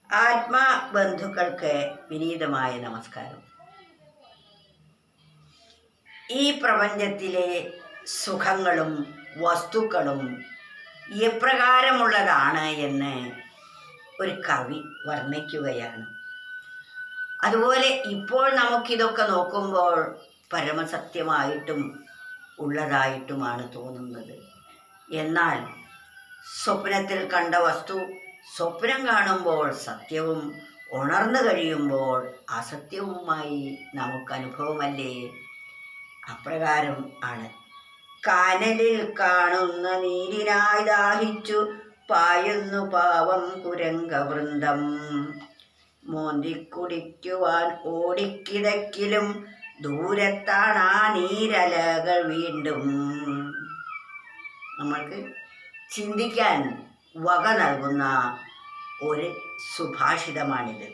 ആത്മബന്ധുക്കൾക്ക് വിനീതമായ നമസ്കാരം. ഈ പ്രപഞ്ചത്തിലെ സുഖങ്ങളും വസ്തുക്കളും എപ്രകാരമുള്ളതാണ് എന്ന് ഒരു കവി വർണ്ണിക്കുകയാണ്. അതുപോലെ ഇപ്പോൾ നമുക്കിതൊക്കെ നോക്കുമ്പോൾ പരമസത്യമായിട്ടും ഉള്ളതായിട്ടുമാണ് തോന്നുന്നത്. എന്നാൽ സ്വപ്നത്തിൽ കണ്ട വസ്തു സ്വപ്നം കാണുമ്പോൾ സത്യവും, ഉണർന്നു കഴിയുമ്പോൾ അസത്യവുമായി നമുക്ക് അനുഭവമല്ലേ? അപ്രകാരം ആണ്. കാനലിൽ കാണുന്ന നീരിനായി ദാഹിച്ചു പായുന്നു പാവം കുരംഗവൃന്ദം. മോന്തിക്കുടിക്കുവാൻ ഓടിക്കിതക്കിലും ദൂരത്താണ് ആ നീരലകൾ വീണ്ടും. നമ്മൾക്ക് ചിന്തിക്കാൻ വക നൽകുന്ന ഒരു സുഭാഷിതമാണിത്.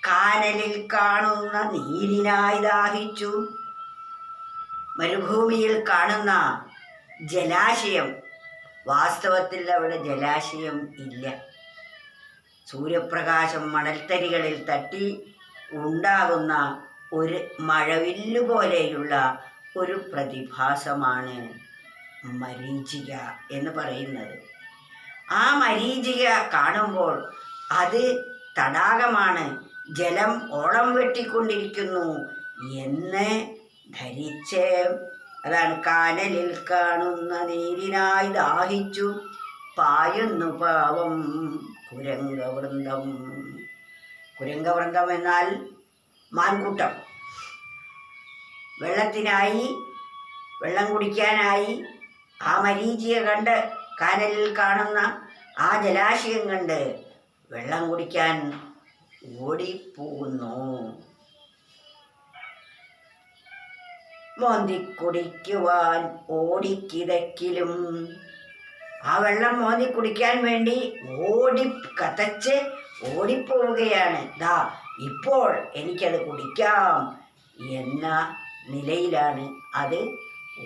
കാനലിൽ കാണുന്ന നീരിനായി ദാഹിച്ചു. മരുഭൂമിയിൽ കാണുന്ന ജലാശയം, വാസ്തവത്തിൽ അവിടെ ജലാശയം ഇല്ല. സൂര്യപ്രകാശം മണൽത്തരികളിൽ തട്ടി ഉണ്ടാകുന്ന ഒരു മഴവില്ലു പോലെയുള്ള ഒരു പ്രതിഭാസമാണ് മരീചിക എന്ന് പറയുന്നത്. ആ മരീചിക കാണുമ്പോൾ അത് തടാകമാണ്, ജലം ഓളം വെട്ടിക്കൊണ്ടിരിക്കുന്നു എന്ന് ധരിച്ച്, അതാണ് കാനലിൽ കാണുന്ന നീരിനായി ദാഹിച്ചു പായുന്നു പാവം കുരംഗവൃന്ദം. കുരംഗവൃന്ദം എന്നാൽ മാൻകൂട്ടം. വെള്ളം കുടിക്കാനായി ആ മരീചിക കണ്ട്, കാനലിൽ കാണുന്ന ആ ജലാശയം കണ്ട് വെള്ളം കുടിക്കാൻ ഓടിപ്പോകുന്നു. മോന്തിക്കുടിക്കുവാൻ ഓടിക്കിതക്കിലും, ആ വെള്ളം മോന്തി കുടിക്കാൻ വേണ്ടി കതച്ച് ഓടിപ്പോവുകയാണ്. ദാ ഇപ്പോൾ എനിക്കത് കുടിക്കാം എന്ന നിലയിലാണ് അത്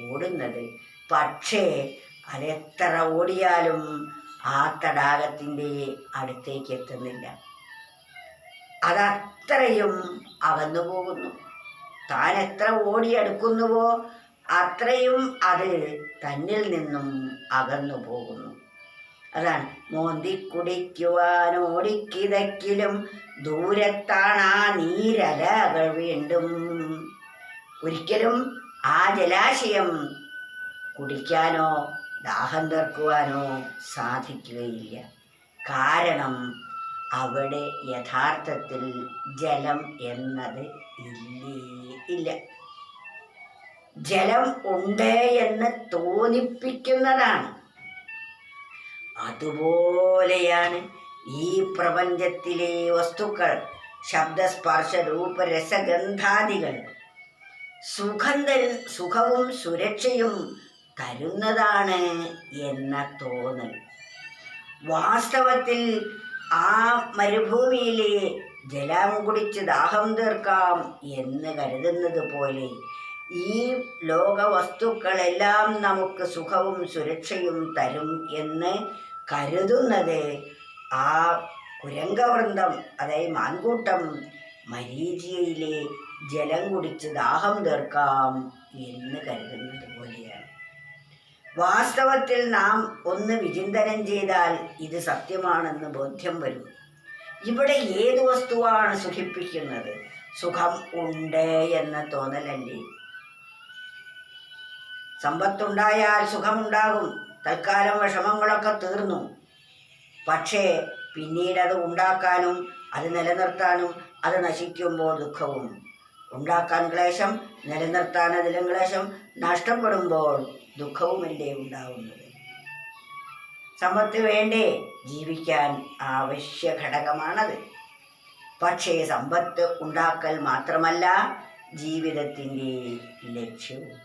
ഓടുന്നത്. പക്ഷേ അതെത്ര ഓടിയാലും ആ തടാകത്തിൻ്റെ അടുത്തേക്ക് എത്തുന്നില്ല. അതത്രയും അകന്നു പോകുന്നു. താൻ എത്ര ഓടിയെടുക്കുന്നുവോ അത്രയും അത് തന്നിൽ നിന്നും അകന്നു പോകുന്നു. അതാണ് മോന്തിക്കുടിക്കുവാൻ ഓടിക്കിതക്കിലും ദൂരത്താണ് ആ നീരലകൾ വീണ്ടും. ഒരിക്കലും ആ ജലാശയം കുടിക്കാനോ ദാഹം തീർക്കുവാനോ സാധിക്കുകയില്ല. കാരണം അവിടെ യഥാർത്ഥത്തിൽ ജലം എന്നത് ഇല്ല. ജലം ഉണ്ട് എന്ന് തോന്നിപ്പിക്കുന്നതാണ്. അതുപോലെയാണ് ഈ പ്രപഞ്ചത്തിലെ വസ്തുക്കൾ. ശബ്ദസ്പർശ രൂപ രസഗന്ധാദികൾ സുഖവും സുരക്ഷയും തരുന്നതാണ് എന്ന തോന്നൽ. വാസ്തവത്തിൽ ആ മരുഭൂമിയിലെ ജലം കുടിച്ച് ദാഹം തീർക്കാം എന്ന് കരുതുന്നത് പോലെ ഈ ലോക വസ്തുക്കളെല്ലാം നമുക്ക് സുഖവും സുരക്ഷയും തരും എന്ന് കരുതുന്നത് ആ കുരംഗവൃന്ദം, അതായത് മാൻകൂട്ടം മരീചികയിലെ ജലം കുടിച്ച് ദാഹം തീർക്കാം എന്ന് കരുതുന്നത് പോലെയാണ്. വാസ്തവത്തിൽ നാം ഒന്ന് വിചിന്തനം ചെയ്താൽ ഇത് സത്യമാണെന്ന് ബോധ്യം വരും. ഇവിടെ ഏത് വസ്തുവാണ് സുഖിപ്പിക്കുന്നത്? സുഖം ഉണ്ട് എന്ന തോന്നലല്ലേ? സമ്പത്തുണ്ടായാൽ സുഖമുണ്ടാകും, തൽക്കാലം വിഷമങ്ങളൊക്കെ തീർന്നു. പക്ഷേ പിന്നീട് അത് ഉണ്ടാക്കാനും അത് നിലനിർത്താനും അത് നശിക്കുമ്പോൾ ദുഃഖവും. ഉണ്ടാക്കാൻ ക്ലേശം, നിലനിർത്താൻ അതിലും ക്ലേശം, നഷ്ടപ്പെടുമ്പോൾ ദുഃഖവുമല്ലേ ഉണ്ടാവുന്നത്. സമ്പത്ത് വേണ്ടേ? ജീവിക്കാൻ ആവശ്യ ഘടകമാണത്. പക്ഷേ സമ്പത്ത് ഉണ്ടാക്കൽ മാത്രമല്ല ജീവിതത്തിൻ്റെ ലക്ഷ്യവും.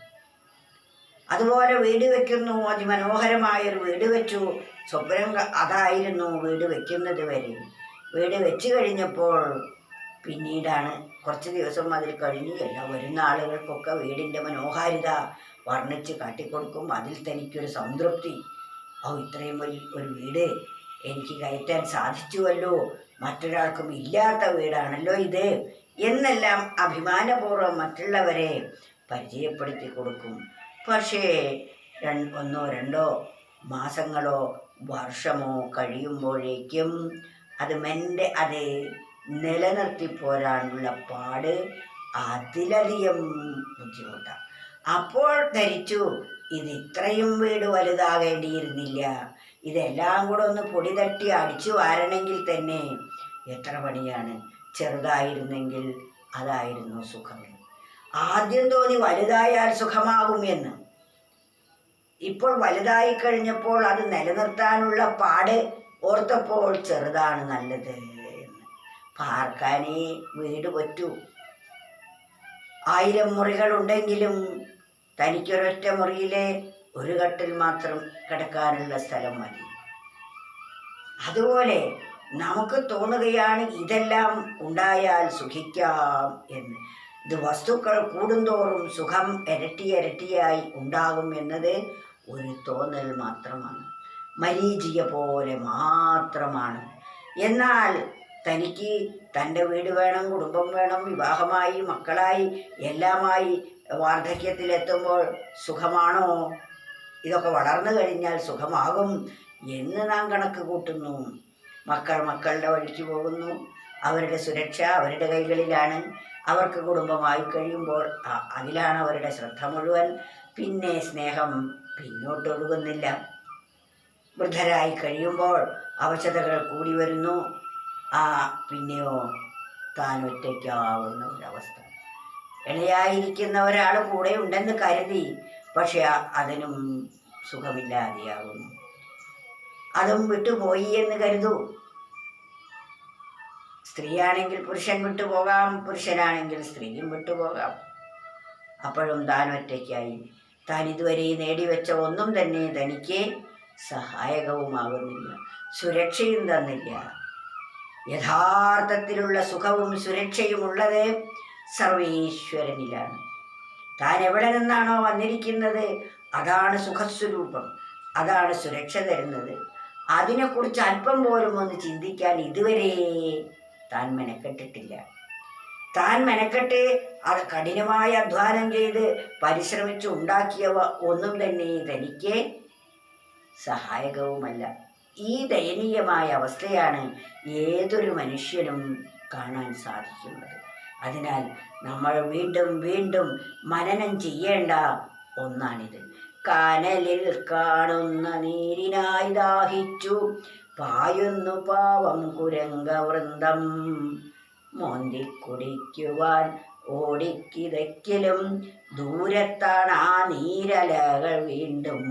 അതുപോലെ വീട് വയ്ക്കുന്നു, അതിമനോഹരമായൊരു വീട് വെച്ചു. സ്വപ്നം അതായിരുന്നു വീട് വയ്ക്കുന്നത് വരെ. വീട് വെച്ച് കഴിഞ്ഞപ്പോൾ പിന്നീടാണ് കുറച്ച് ദിവസം അതിൽ കഴിഞ്ഞ് എല്ലാം വരുന്ന ആളുകൾക്കൊക്കെ വീടിൻ്റെ മനോഹാരിത വർണ്ണിച്ച് കാട്ടിക്കൊടുക്കും. അതിൽ തനിക്കൊരു സംതൃപ്തി. ഇത്രയും ഒരു വീട് എനിക്ക് കയറ്റാൻ സാധിച്ചുവല്ലോ, മറ്റൊരാൾക്കും ഇല്ലാത്ത വീടാണല്ലോ ഇത് എന്നെല്ലാം അഭിമാനപൂർവ്വം മറ്റുള്ളവരെ പരിചയപ്പെടുത്തി കൊടുക്കും. പക്ഷേ ഒന്നോ രണ്ടോ മാസങ്ങളോ വർഷമോ കഴിയുമ്പോഴേക്കും അത് നിലനിർത്തി പോരാനുള്ള പാട് അതിലധികം ബുദ്ധിമുട്ടാണ്. അപ്പോൾ ധരിച്ചു ഇത് ഇത്രയും വീട് വലുതാകേണ്ടിയിരുന്നില്ല, ഇതെല്ലാം കൂടെ ഒന്ന് പൊടി തട്ടി അടിച്ചു വാരണമെങ്കിൽ തന്നെ എത്ര പണിയാണ്, ചെറുതായിരുന്നെങ്കിൽ അതായിരുന്നു സുഖം. ആദ്യം തോന്നി വലുതായാൽ സുഖമാകും എന്ന്. ഇപ്പോൾ വലുതായി കഴിഞ്ഞപ്പോൾ അത് നിലനിർത്താനുള്ള പാട് ഓർത്തപ്പോൾ ചെറുതാണ് നല്ലത് എന്ന്. പാർക്കാനേ വീട് പറ്റൂ. 1000 മുറികളുണ്ടെങ്കിലും തനിക്കൊരൊറ്റ മുറിയിലെ ഒരു കട്ടിൽ മാത്രം കിടക്കാനുള്ള സ്ഥലം മതി. അതുപോലെ നമുക്ക് തോന്നുകയാണ് ഇതെല്ലാം ഉണ്ടായാൽ സുഖിക്കാം എന്ന്. ഇത് വസ്തുക്കൾ കൂടുന്തോറും സുഖം ഇരട്ടിയായി ഉണ്ടാകും എന്നത് ഒരു തോന്നൽ മാത്രമാണ്, മരീചിക പോലെ മാത്രമാണ്. എന്നാൽ തനിക്ക് തൻ്റെ വീട് വേണം, കുടുംബം വേണം, വിവാഹമായി മക്കളായി എല്ലാമായി വാർദ്ധക്യത്തിലെത്തുമ്പോൾ സുഖമാണോ? ഇതൊക്കെ വളർന്നു കഴിഞ്ഞാൽ സുഖമാകും എന്ന് നാം കണക്ക് കൂട്ടുന്നു. മക്കളുടെ വഴിക്ക് പോകുന്നു, അവരുടെ സുരക്ഷ അവരുടെ കൈകളിലാണ്. അവർക്ക് കുടുംബമായി കഴിയുമ്പോൾ അതിലാണ് അവരുടെ ശ്രദ്ധ മുഴുവൻ. പിന്നെ സ്നേഹം പിന്നോട്ടൊഴുകുന്നില്ല. വൃദ്ധരായി കഴിയുമ്പോൾ അവശതകൾ കൂടി വരുന്നു. പിന്നെയോ താൻ ഒറ്റയ്ക്കാവുന്ന ഒരവസ്ഥ. ഇണയായിരിക്കുന്ന ഒരാൾ കൂടെ ഉണ്ടെന്ന് കരുതി, പക്ഷെ അതിനും സുഖമില്ലാതെയാകുന്നു. അതും വിട്ടുപോയി എന്ന് കരുതൂ. സ്ത്രീയാണെങ്കിൽ പുരുഷൻ വിട്ടുപോകാം, പുരുഷനാണെങ്കിൽ സ്ത്രീയും വിട്ടുപോകാം. അപ്പോഴും താൻ ഒറ്റയ്ക്കായി. താൻ ഇതുവരെ നേടിവെച്ച ഒന്നും തന്നെ തനിക്ക് സഹായകവുമാകുന്നില്ല, സുരക്ഷയും തന്നില്ല. യഥാർത്ഥത്തിലുള്ള സുഖവും സുരക്ഷയും ഉള്ളത് സർവേശ്വരനിലാണ്. താൻ എവിടെ നിന്നാണോ വന്നിരിക്കുന്നത് അതാണ് സുഖസ്വരൂപം, അതാണ് സുരക്ഷ തരുന്നത്. അതിനെക്കുറിച്ച് അല്പം പോലും ഒന്ന് ചിന്തിക്കാൻ ഇതുവരെ താൻ മെനക്കെട്ടിട്ടില്ല. താൻ മെനക്കെട്ട് അത് കഠിനമായ അധ്വാനം ചെയ്ത് പരിശ്രമിച്ച് ഉണ്ടാക്കിയവ ഒന്നും തന്നെ തനിക്ക് സഹായകവുമല്ല. ഈ ദയനീയമായ അവസ്ഥയാണ് ഏതൊരു മനുഷ്യനും കാണാൻ സാധിക്കുന്നത്. അതിനാൽ നമ്മൾ വീണ്ടും വീണ്ടും മനനം ചെയ്യേണ്ട ഒന്നാണിത്. കനലിൽ കാണുന്ന നീരിനായി ദാഹിച്ചു പായുന്നു പാവം കുരംഗവൃന്ദം, മോന്തിക്കുടിക്കുവാൻ ഓടിക്കിതയ്ക്കലും ദൂരത്താണ് ആ നീരലകൾ വീണ്ടും